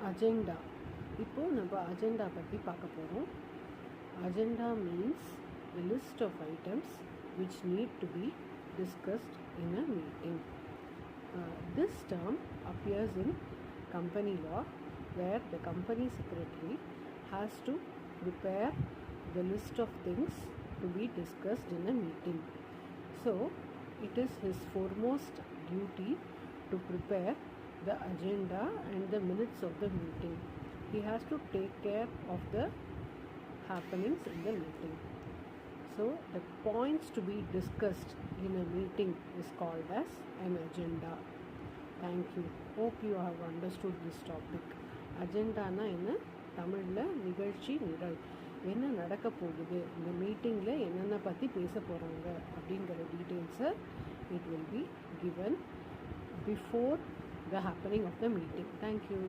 Agenda. இப்போ நம்ம agenda பற்றி பார்க்க போகிறோம். Agenda means a list of items which need to be discussed in a meeting. This term appears in company law where the company secretary has to prepare the list of things to be discussed in a meeting. So, it is his foremost duty to prepare the agenda and the minutes of the meeting. He has to take care of the happenings in the meeting. So, the points to be discussed in a meeting is called as an agenda. Thank you. Hope you have understood this topic. அஜெண்டானா என்ன? தமிழில் நிகழ்ச்சி நிரல். என்ன நடக்க போகுது, இந்த மீட்டிங்கில் என்னென்ன பற்றி பேச போகிறாங்க அப்படிங்கிற டீட்டெயில்ஸை it will be given before the happening of the meeting. Thank you.